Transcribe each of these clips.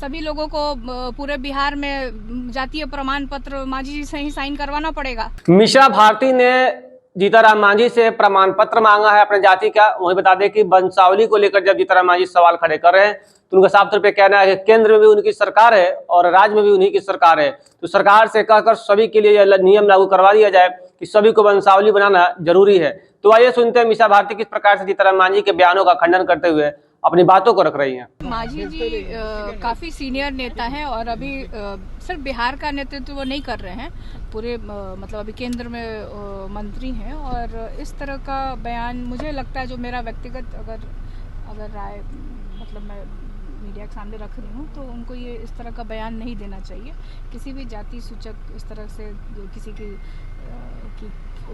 सभी लोगों को पूरे बिहार में जातीय प्रमाण पत्र मांझी जी से ही साइन करवाना पड़ेगा। मीसा भारती ने जीतनराम मांझी से प्रमाण पत्र मांगा है अपने जाति का। वहीं बता दें कि वंशावली को लेकर जब जीतनराम मांझी सवाल खड़े कर रहे हैं तो उनका साफ तौर पे कहना है कि केंद्र में भी उनकी सरकार है और राज्य में भी उन्हीं की सरकार है, तो सरकार से कहकर सभी के लिए यह नियम लागू करवा दिया जाए कि सभी को वंशावली बनाना जरूरी है। तो आइए सुनते हैं मीसा भारती किस प्रकार से जीतनराम मांझी के बयानों का खंडन करते हुए अपनी बातों को रख रही हैं। मांझी जी काफी सीनियर नेता हैं और अभी सिर्फ बिहार का नेतृत्व वो नहीं कर रहे हैं, पूरे मतलब अभी केंद्र में मंत्री हैं। और इस तरह का बयान मुझे लगता है, जो मेरा व्यक्तिगत अगर राय मतलब मैं मीडिया के सामने रख रही हूँ, तो उनको ये इस तरह का बयान नहीं देना चाहिए। किसी भी जाति सूचक इस तरह से किसी की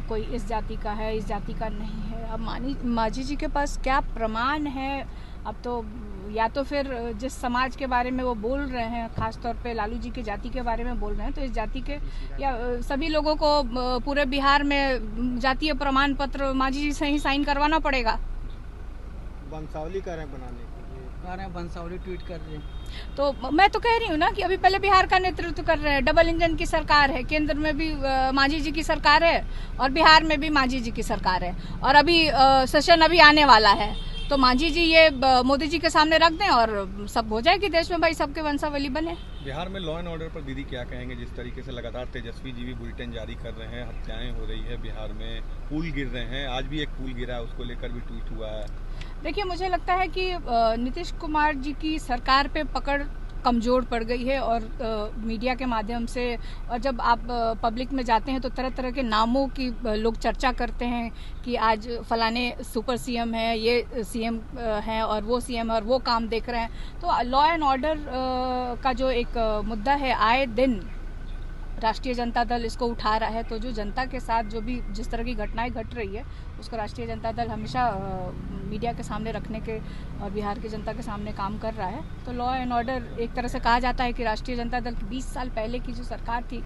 कोई इस जाति का है, इस जाति का नहीं है। अब मांझी जी के पास क्या प्रमाण है? अब तो या तो फिर जिस समाज के बारे में वो बोल रहे हैं, खास तौर पे लालू जी की जाति के बारे में बोल रहे हैं, तो इस जाति के या सभी लोगों को पूरे बिहार में जातीय प्रमाण पत्र मांझी जी से ही साइन करवाना पड़ेगा। वंशावली कर रहे हैं बनाने के लिए, वंशावली ट्वीट कर रहे हैं। तो मैं तो कह रही हूँ ना कि अभी पहले बिहार का नेतृत्व कर रहे हैं, डबल इंजन की सरकार है, केंद्र में भी मांझी जी की सरकार है और बिहार में भी मांझी जी की सरकार है। और अभी सेशन अभी आने वाला है, तो मांझी जी ये मोदी जी के सामने रख दें और सब हो जाएगी देश में, भाई सबके वंशावली बने। बिहार में लॉ एंड ऑर्डर पर दीदी क्या कहेंगे? जिस तरीके से लगातार तेजस्वी जी भी बुलेटिन जारी कर रहे हैं, हत्याएं हो रही है बिहार में, पुल गिर रहे हैं, आज भी एक पुल गिरा है, उसको लेकर भी ट्वीट हुआ है। देखिए, मुझे लगता है कि नीतीश कुमार जी की सरकार पे पकड़ कमज़ोर पड़ गई है और मीडिया के माध्यम से, और जब आप पब्लिक में जाते हैं तो तरह तरह के नामों की लोग चर्चा करते हैं कि आज फलाने सुपर सीएम है, ये सीएम हैं और वो सीएम है और वो काम देख रहे हैं। तो लॉ एंड ऑर्डर का जो एक मुद्दा है, आए दिन राष्ट्रीय जनता दल इसको उठा रहा है। तो जो जनता के साथ जो भी जिस तरह की घटनाएं घट रही है, उसको राष्ट्रीय जनता दल हमेशा मीडिया के सामने रखने के और बिहार की जनता के सामने काम कर रहा है। तो लॉ एंड ऑर्डर, एक तरह से कहा जाता है कि राष्ट्रीय जनता दल की 20 साल पहले की जो सरकार थी,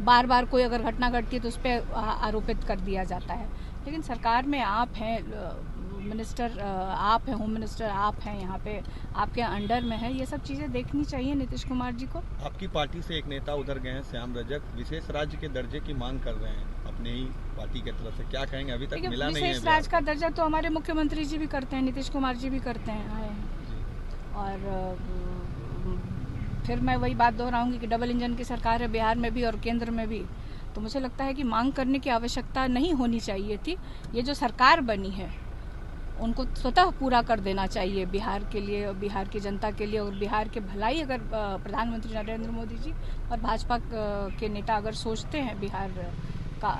बार बार कोई अगर घटना घटती है तो उस पर आरोपित कर दिया जाता है। लेकिन सरकार में आप हैं, मिनिस्टर आप हैं, होम मिनिस्टर आप हैं, यहाँ पे आपके अंडर में है, ये सब चीज़ें देखनी चाहिए नीतीश कुमार जी को। आपकी पार्टी से एक नेता उधर गए हैं, श्याम रजक, विशेष राज्य के दर्जे की मांग कर रहे हैं अपने ही पार्टी की तरफ से, क्या कहेंगे? अभी तक मिला नहीं है। विशेष राज्य का दर्जा तो हमारे मुख्यमंत्री जी भी करते हैं, नीतीश कुमार जी भी करते हैं, आए हैं। और फिर मैं वही बात दोहराऊंगी कि डबल इंजन की सरकार है बिहार में भी और केंद्र में भी, तो मुझे लगता है कि मांग करने की आवश्यकता नहीं होनी चाहिए थी। ये जो सरकार बनी है उनको स्वतः पूरा कर देना चाहिए बिहार के लिए, बिहार की जनता के लिए। और बिहार के भलाई अगर प्रधानमंत्री नरेंद्र मोदी जी और भाजपा के नेता अगर सोचते हैं बिहार का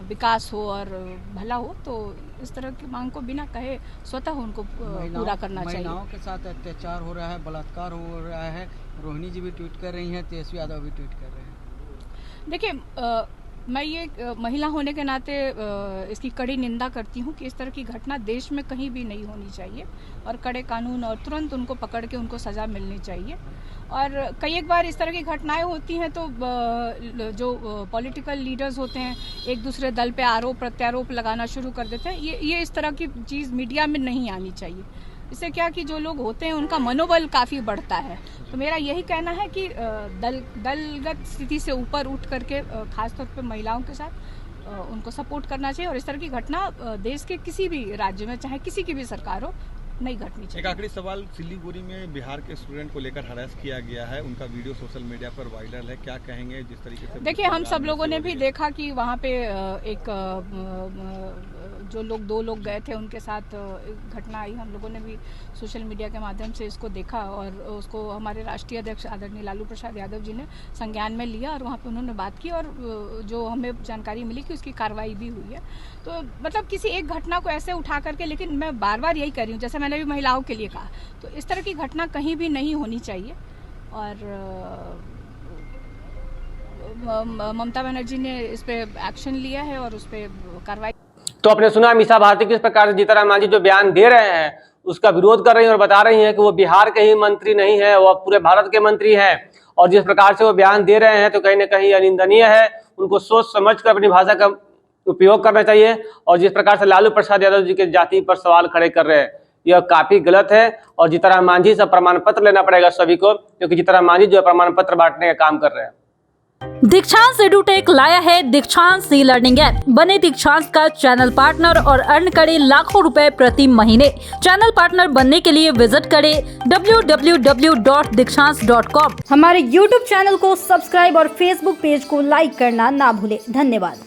विकास हो और भला हो, तो इस तरह की मांग को बिना कहे स्वतः उनको पूरा करना चाहिए। महिलाओं के साथ अत्याचार हो रहा है, बलात्कार हो रहा है, रोहिणी जी भी ट्वीट कर रही हैं, तेजस्वी यादव भी ट्वीट कर रहे हैं। देखिए, मैं ये महिला होने के नाते इसकी कड़ी निंदा करती हूँ कि इस तरह की घटना देश में कहीं भी नहीं होनी चाहिए और कड़े कानून और तुरंत उनको पकड़ के उनको सज़ा मिलनी चाहिए। और कई एक बार इस तरह की घटनाएं होती हैं तो जो पॉलिटिकल लीडर्स होते हैं एक दूसरे दल पे आरोप प्रत्यारोप लगाना शुरू कर देते हैं। ये इस तरह की चीज़ मीडिया में नहीं आनी चाहिए। इससे क्या कि जो लोग होते हैं उनका मनोबल काफ़ी बढ़ता है। तो मेरा यही कहना है कि दलगत स्थिति से ऊपर उठ करके खासतौर पर महिलाओं के साथ उनको सपोर्ट करना चाहिए और इस तरह की घटना देश के किसी भी राज्य में, चाहे किसी की भी सरकार हो, नहीं घटनी चाहिए। एक आखिरी सवाल, सिलीगुड़ी में बिहार के स्टूडेंट को लेकर हरास किया गया है, उनका वीडियो सोशल मीडिया पर वायरल है, क्या कहेंगे? जिस तरीके से देखिए, हम सब लोगों ने भी देखा कि वहाँ पे एक जो लोग 2 लोग गए थे उनके साथ घटना आई। हम लोगों ने भी सोशल मीडिया के माध्यम से इसको देखा और उसको हमारे राष्ट्रीय अध्यक्ष आदरणीय लालू प्रसाद यादव जी ने संज्ञान में लिया और वहाँ पे उन्होंने बात की और जो हमें जानकारी मिली कि उसकी कार्रवाई भी हुई है। तो मतलब किसी एक घटना को ऐसे उठा करके, लेकिन मैं बार बार यही कर रही हूँ, जैसे मैंने भी महिलाओं के लिए कहा, तो इस तरह की घटना कहीं भी नहीं होनी चाहिए। और ममता बनर्जी ने इस पे एक्शन लिया है और उस पर कार्रवाई। तो आपने सुना मीसा भारती किस प्रकार से जीतनराम मांझी जो बयान दे रहे हैं उसका विरोध कर रही हैं और बता रही हैं कि वो बिहार के ही मंत्री नहीं है, वो पूरे भारत के मंत्री हैं। और जिस प्रकार से वो बयान दे रहे हैं तो कहीं ना कहीं अनिंदनीय है। उनको सोच समझ कर अपनी भाषा का उपयोग करना चाहिए। और जिस प्रकार से लालू प्रसाद यादव जी के जाति पर सवाल खड़े कर रहे हैं, यह काफी गलत है और जीतनराम मांझी से प्रमाण पत्र लेना पड़ेगा सभी को, क्योंकि जीतनराम मांझी जो है प्रमाण पत्र बांटने का काम कर रहे हैं। दीक्षांत एडुटेक लाया है दीक्षांत ई लर्निंग ऐप। बने दीक्षांत का चैनल पार्टनर और अर्न करें लाखों रुपए प्रति महीने। चैनल पार्टनर बनने के लिए विजिट करें www.dikshans.com। हमारे YouTube चैनल को सब्सक्राइब और Facebook पेज को लाइक करना ना भूलें। धन्यवाद।